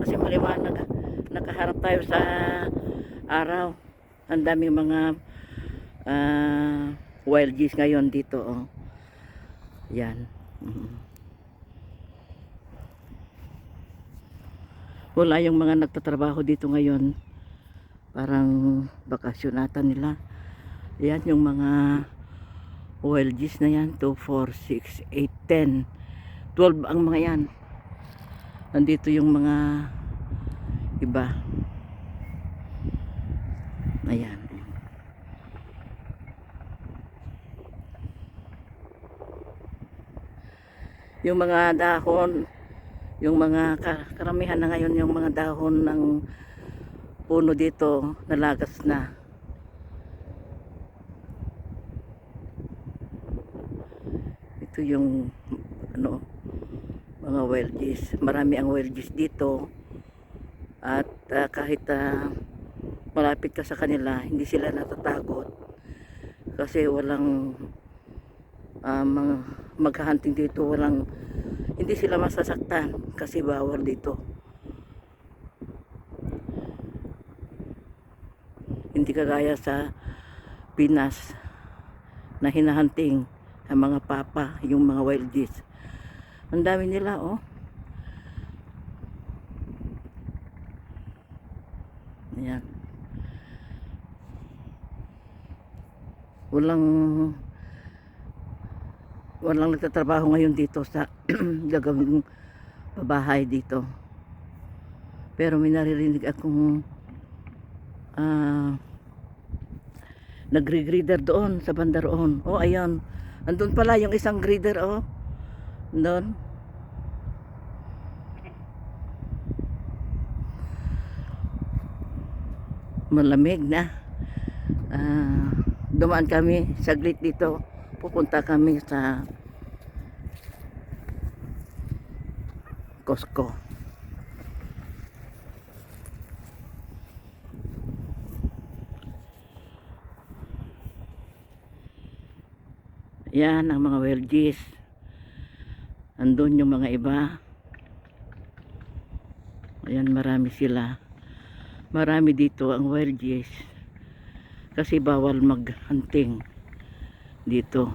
kasi maliwanag. Nakaharap tayo sa araw. Ang daming mga wild geese ngayon dito, oh. Yan. Wala yung mga nagtatrabaho dito ngayon. Parang bakasyon ata nila. Yan yung mga wild geese na yan. 2, 4, 6, 8, 10, 12 ang mga yan. Nandito yung mga iba. Ayan. Yung mga dahon, yung mga karamihan na ngayon, yung mga dahon ng puno dito nalagas na. Ito yung ano, mga wild geese. Marami ang wild geese dito. At kahit malapit ka sa kanila, hindi sila natatakot kasi walang maghahunting dito, hindi sila masasaktan kasi bawal dito. Hindi kagaya sa Pinas na hinahunting ang mga papa, yung mga wild geese. Ang dami nila, oh. Ayan. Walang nagtatrabaho ngayon dito sa gagawing bahay dito. Pero may naririnig akong nagre-greeder doon sa banda roon. Oh, ayan. Andun pala yung isang greeder, oh. Doon. Malamig na. Dumaan kami saglit dito. Pupunta kami sa Costco. Yan ang mga wild geese. Andun yung mga iba. Ayan, marami sila. Marami dito ang wild geese. Kasi bawal mag-hunting dito.